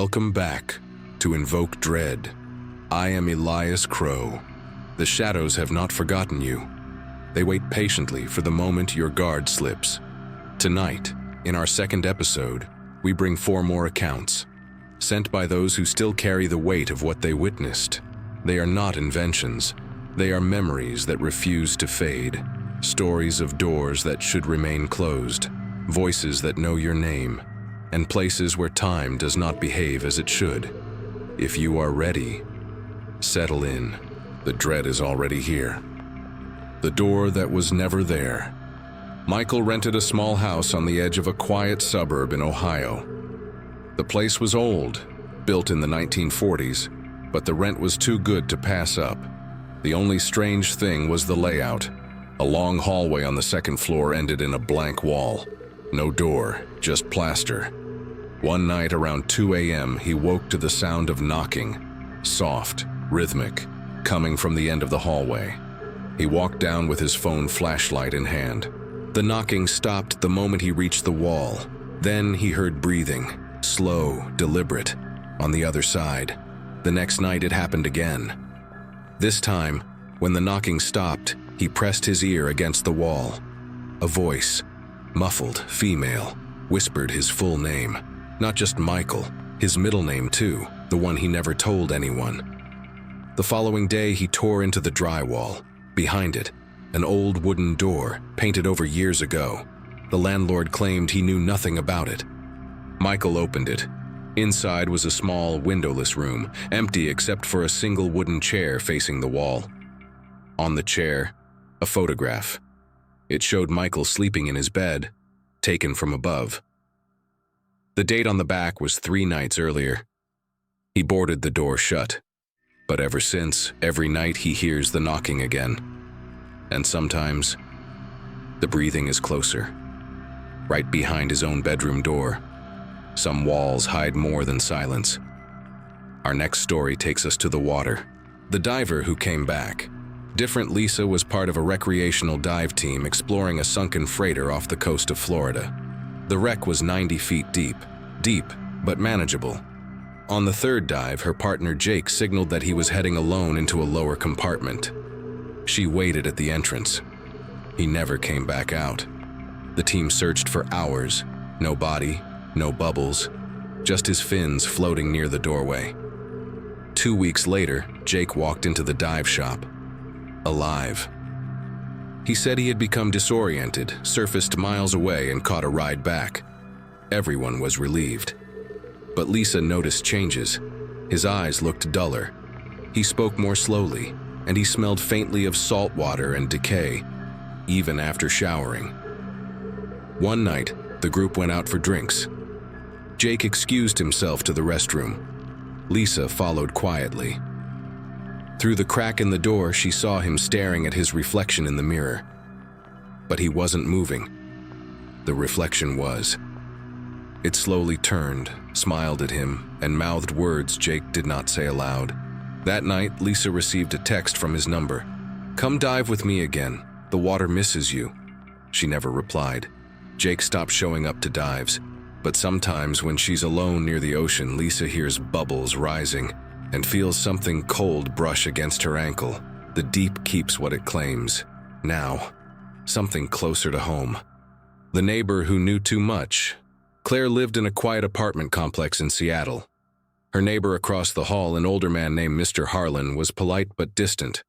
Welcome back to Invoke Dread. I am Elias Crowe. The shadows have not forgotten you. They wait patiently for the moment your guard slips. Tonight, in our second episode, we bring 4 more accounts, sent by those who still carry the weight of what they witnessed. They are not inventions. They are memories that refuse to fade. Stories of doors that should remain closed, voices that know your name, and places where time does not behave as it should. If you are ready, settle in. The dread is already here. The door that was never there. Michael rented a small house on the edge of a quiet suburb in Ohio. The place was old, built in the 1940s, but the rent was too good to pass up. The only strange thing was the layout. A long hallway on the second floor ended in a blank wall. No door, just plaster. One night around 2 a.m., he woke to the sound of knocking, soft, rhythmic, coming from the end of the hallway. He walked down with his phone flashlight in hand. The knocking stopped the moment he reached the wall. Then he heard breathing, slow, deliberate, on the other side. The next night it happened again. This time, when the knocking stopped, he pressed his ear against the wall. A voice, muffled, female, whispered his full name. Not just Michael, his middle name too, the one he never told anyone. The following day he tore into the drywall. Behind it, an old wooden door, painted over years ago. The landlord claimed he knew nothing about it. Michael opened it. Inside was a small, windowless room, empty except for a single wooden chair facing the wall. On the chair, a photograph. It showed Michael sleeping in his bed, taken from above. The date on the back was 3 nights earlier. He boarded the door shut. But ever since, every night he hears the knocking again. And sometimes, the breathing is closer. Right behind his own bedroom door. Some walls hide more than silence. Our next story takes us to the water. The diver who came back. Different Lisa was part of a recreational dive team exploring a sunken freighter off the coast of Florida. The wreck was 90 feet deep, but manageable. On the third dive, her partner Jake signaled that he was heading alone into a lower compartment. She waited at the entrance. He never came back out. The team searched for hours. No body, no bubbles, just his fins floating near the doorway. 2 weeks later, Jake walked into the dive shop. Alive. He said he had become disoriented, surfaced miles away, and caught a ride back. Everyone was relieved. But Lisa noticed changes. His eyes looked duller. He spoke more slowly, and he smelled faintly of salt water and decay, even after showering. One night, the group went out for drinks. Jake excused himself to the restroom. Lisa followed quietly. Through the crack in the door, she saw him staring at his reflection in the mirror. But he wasn't moving. The reflection was. It slowly turned, smiled at him, and mouthed words Jake did not say aloud. That night, Lisa received a text from his number. "Come dive with me again. The water misses you." She never replied. Jake stopped showing up to dives. But sometimes when she's alone near the ocean, Lisa hears bubbles rising and feels something cold brush against her ankle. The deep keeps what it claims. Now, something closer to home. The neighbor who knew too much. Claire lived in a quiet apartment complex in Seattle. Her neighbor across the hall, an older man named Mr. Harlan, was polite but distant.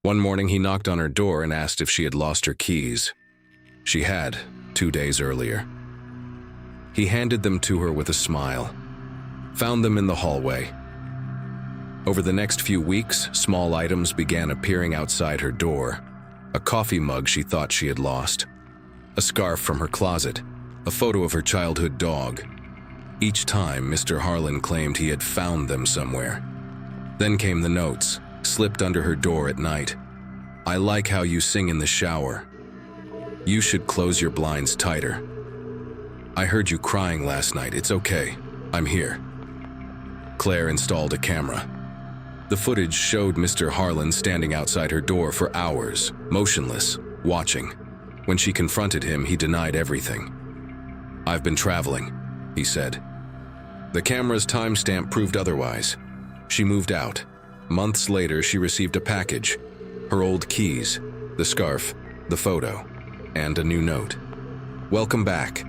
One morning he knocked on her door and asked if she had lost her keys. She had, 2 days earlier. He handed them to her with a smile. Found them in the hallway. Over the next few weeks, small items began appearing outside her door. A coffee mug she thought she had lost. A scarf from her closet. A photo of her childhood dog. Each time, Mr. Harlan claimed he had found them somewhere. Then came the notes, slipped under her door at night. "I like how you sing in the shower. You should close your blinds tighter. I heard you crying last night. It's okay. I'm here." Claire installed a camera. The footage showed Mr. Harlan standing outside her door for hours, motionless, watching. When she confronted him, he denied everything. "I've been traveling," he said. The camera's timestamp proved otherwise. She moved out. Months later, she received a package. Her old keys, the scarf, the photo, and a new note. Welcome back.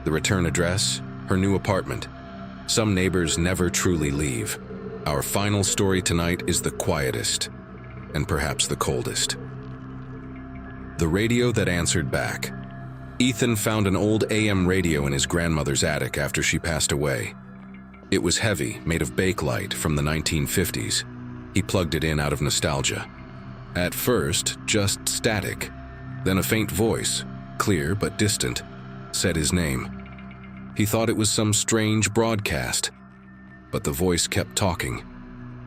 The return address, her new apartment. Some neighbors never truly leave. Our final story tonight is the quietest, and perhaps the coldest. The radio that answered back. Ethan found an old AM radio in his grandmother's attic after she passed away. It was heavy, made of bakelite from the 1950s. He plugged it in out of nostalgia. At first, just static. Then a faint voice, clear but distant, said his name. He thought it was some strange broadcast, but the voice kept talking.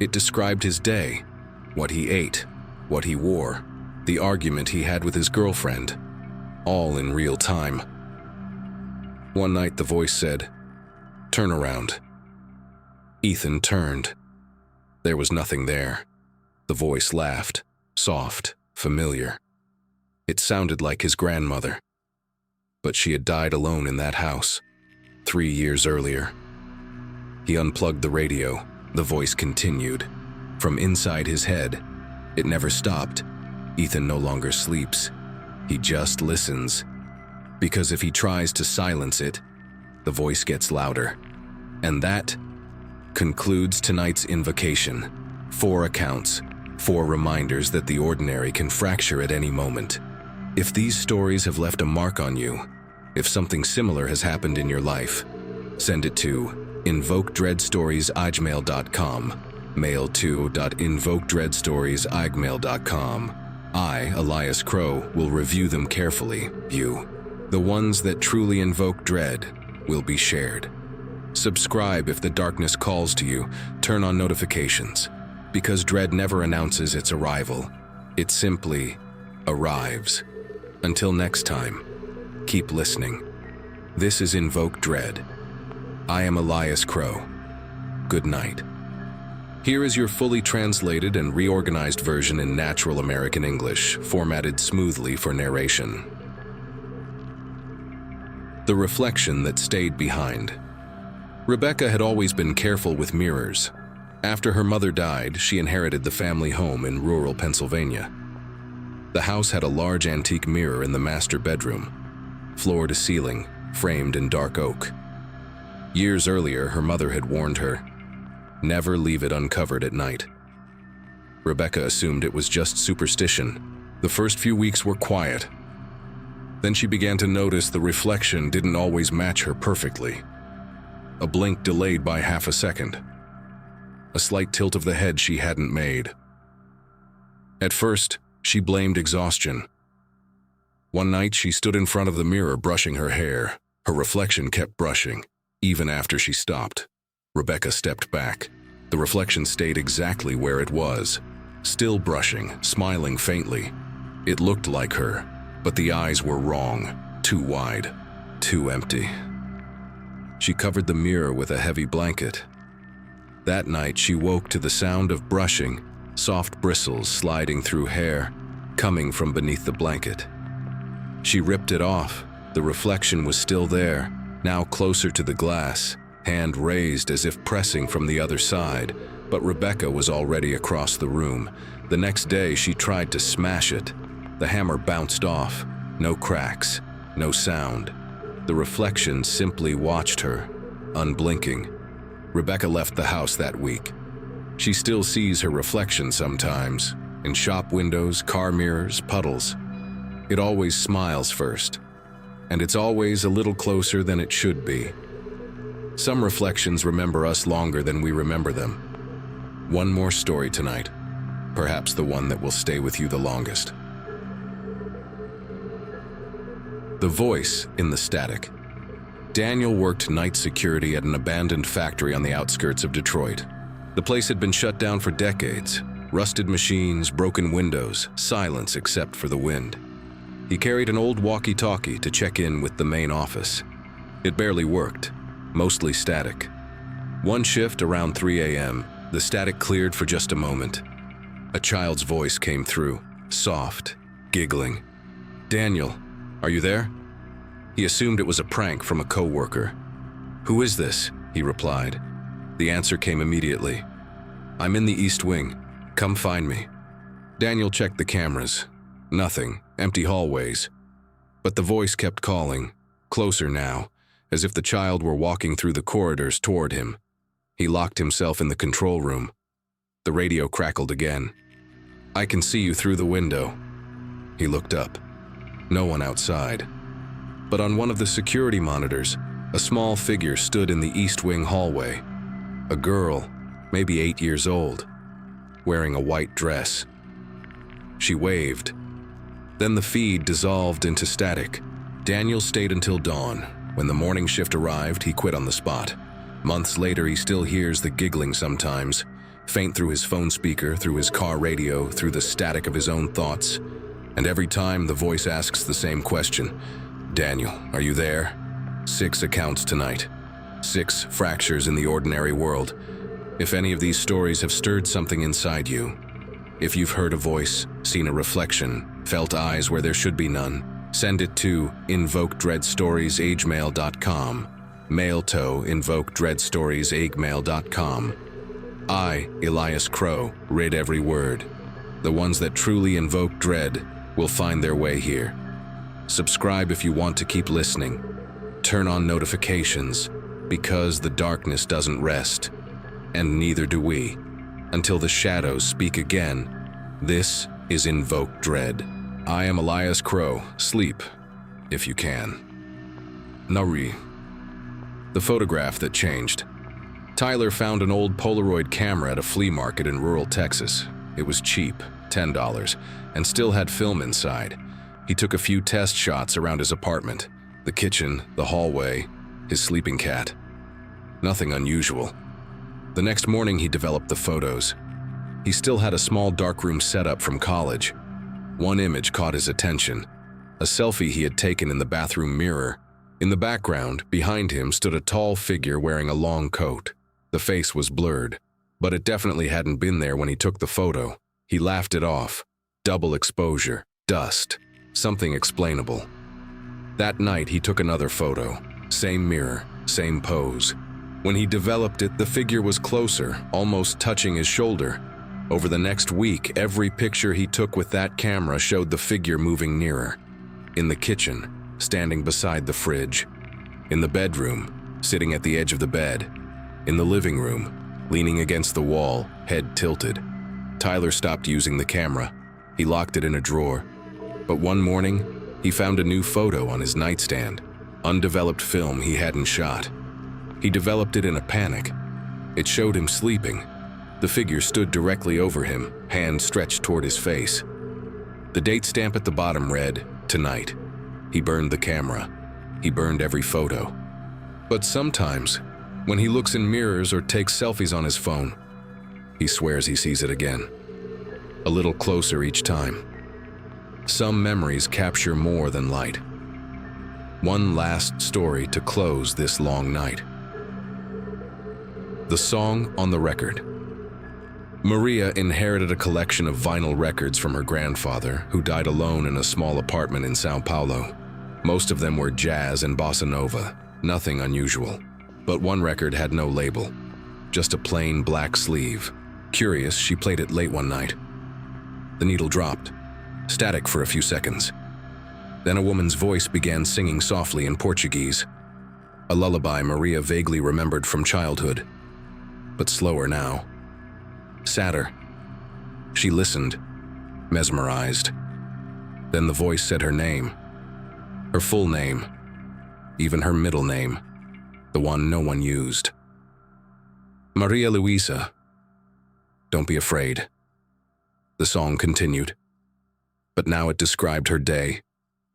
It described his day, what he ate, what he wore, the argument he had with his girlfriend, all in real time. One night the voice said, "Turn around." Ethan turned. There was nothing there. The voice laughed, soft, familiar. It sounded like his grandmother. But she had died alone in that house, 3 years earlier. He unplugged the radio. The voice continued. From inside his head, it never stopped. Ethan no longer sleeps. He just listens. Because if he tries to silence it, the voice gets louder. And that concludes tonight's invocation. 4 accounts, 4 reminders that the ordinary can fracture at any moment. If these stories have left a mark on you, if something similar has happened in your life, send it to invokedreadstories@gmail.com, mail to .invokedreadstories@gmail.com. I, Elias Crowe, will review them carefully. You, the ones that truly invoke dread, will be shared. Subscribe if the darkness calls to you. Turn on notifications, because dread never announces its arrival. It simply arrives. Until next time, keep listening. This is Invoke Dread. I am Elias Crowe. Good night. Here is your fully translated and reorganized version in natural American English, formatted smoothly for narration. The reflection that stayed behind. Rebecca had always been careful with mirrors. After her mother died, she inherited the family home in rural Pennsylvania. The house had a large antique mirror in the master bedroom, floor to ceiling, framed in dark oak. Years earlier, her mother had warned her, never leave it uncovered at night. Rebecca assumed it was just superstition. The first few weeks were quiet. Then she began to notice the reflection didn't always match her perfectly. A blink delayed by half a second. A slight tilt of the head she hadn't made. At first, she blamed exhaustion. One night, she stood in front of the mirror brushing her hair. Her reflection kept brushing, even after she stopped. Rebecca stepped back. The reflection stayed exactly where it was, still brushing, smiling faintly. It looked like her, but the eyes were wrong, too wide, too empty. She covered the mirror with a heavy blanket. That night, she woke to the sound of brushing, soft bristles sliding through hair, coming from beneath the blanket. She ripped it off. The reflection was still there, now closer to the glass, hand raised as if pressing from the other side, but Rebecca was already across the room. The next day, she tried to smash it. The hammer bounced off. No cracks, no sound. The reflection simply watched her, unblinking. Rebecca left the house that week. She still sees her reflection sometimes, in shop windows, car mirrors, puddles. It always smiles first, and it's always a little closer than it should be. Some reflections remember us longer than we remember them. One more story tonight, perhaps the one that will stay with you the longest. The voice in the static. Daniel worked night security at an abandoned factory on the outskirts of Detroit. The place had been shut down for decades. Rusted machines, broken windows, silence except for the wind. He carried an old walkie-talkie to check in with the main office. It barely worked, mostly static. One shift around 3 a.m., the static cleared for just a moment. A child's voice came through, soft, giggling. "Daniel, are you there?" He assumed it was a prank from a coworker. "Who is this?" he replied. The answer came immediately. "I'm in the East Wing. Come find me." Daniel checked the cameras. Nothing, empty hallways. But the voice kept calling, closer now, as if the child were walking through the corridors toward him. He locked himself in the control room. The radio crackled again. "I can see you through the window." He looked up. No one outside. But on one of the security monitors, a small figure stood in the East Wing hallway. A girl, maybe 8 years old, wearing a white dress. She waved. Then the feed dissolved into static. Daniel stayed until dawn. When the morning shift arrived, he quit on the spot. Months later, he still hears the giggling sometimes, faint through his phone speaker, through his car radio, through the static of his own thoughts. And every time the voice asks the same question, "Daniel, are you there? 6 accounts tonight. 6 fractures in the ordinary world. If any of these stories have stirred something inside you, if you've heard a voice, seen a reflection, felt eyes where there should be none, send it to invokedreadstories@gmail.com. Mail to invokedreadstories@gmail.com. I, Elias Crowe, read every word. The ones that truly invoke dread will find their way here. Subscribe if you want to keep listening. Turn on notifications, because the darkness doesn't rest, and neither do we, until the shadows speak again. This is Invoke Dread. I am Elias Crowe. Sleep, if you can. Nari. The photograph that changed. Tyler found an old Polaroid camera at a flea market in rural Texas. It was cheap, $10, and still had film inside. He took a few test shots around his apartment, the kitchen, the hallway, his sleeping cat. Nothing unusual. The next morning he developed the photos. He still had a small darkroom setup from college. One image caught his attention, a selfie he had taken in the bathroom mirror. In the background, behind him, stood a tall figure wearing a long coat. The face was blurred, but it definitely hadn't been there when he took the photo. He laughed it off. Double exposure, dust, something explainable. That night he took another photo. Same mirror, same pose. When he developed it, the figure was closer, almost touching his shoulder. Over the next week, every picture he took with that camera showed the figure moving nearer. In the kitchen, standing beside the fridge. In the bedroom, sitting at the edge of the bed. In the living room, leaning against the wall, head tilted. Tyler stopped using the camera. He locked it in a drawer. But one morning, he found a new photo on his nightstand. Undeveloped film he hadn't shot. He developed it in a panic. It showed him sleeping. The figure stood directly over him, hand stretched toward his face. The date stamp at the bottom read, "Tonight." He burned the camera. He burned every photo. But sometimes, when he looks in mirrors or takes selfies on his phone, he swears he sees it again. A little closer each time. Some memories capture more than light. One last story to close this long night. The song on the record. Maria inherited a collection of vinyl records from her grandfather, who died alone in a small apartment in Sao Paulo. Most of them were jazz and bossa nova, nothing unusual. But one record had no label, just a plain black sleeve. Curious, she played it late one night. The needle dropped, static for a few seconds. Then a woman's voice began singing softly in Portuguese, a lullaby Maria vaguely remembered from childhood, but slower now. Sadder. She listened, mesmerized. Then the voice said her name, her full name, even her middle name, the one no one used. Maria Luisa. Don't be afraid. The song continued. But now it described her day,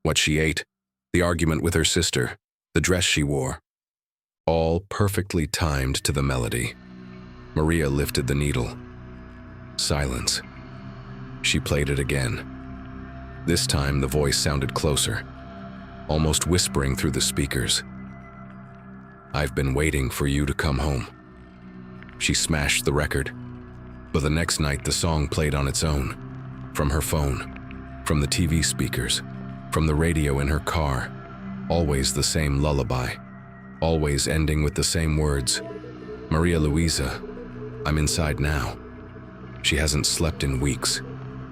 what she ate, the argument with her sister, the dress she wore. All perfectly timed to the melody. Maria lifted the needle. Silence. She played it again. This time the voice sounded closer, almost whispering through the speakers. I've been waiting for you to come home. She smashed the record, but the next night the song played on its own, from her phone, from the TV speakers, from the radio in her car, always the same lullaby, always ending with the same words. Maria Luisa, I'm inside now. She hasn't slept in weeks.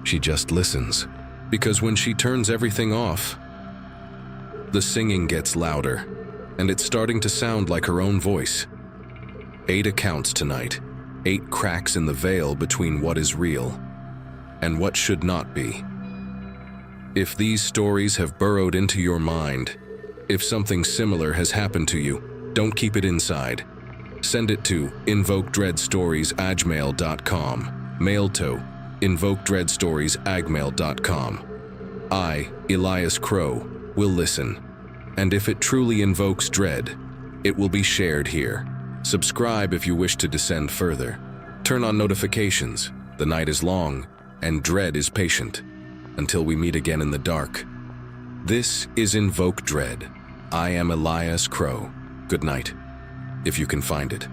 She just listens. Because when she turns everything off, the singing gets louder, and it's starting to sound like her own voice. 8 accounts tonight. 8 cracks in the veil between what is real and what should not be. If these stories have burrowed into your mind, if something similar has happened to you, don't keep it inside. Send it to invokedreadstories@gmail.com. Mail to invokedreadstories@gmail.com. I, Elias Crowe, will listen. And if it truly invokes dread, it will be shared here. Subscribe if you wish to descend further. Turn on notifications. The night is long, and dread is patient. Until we meet again in the dark. This is Invoke Dread. I am Elias Crowe. Good night, if you can find it.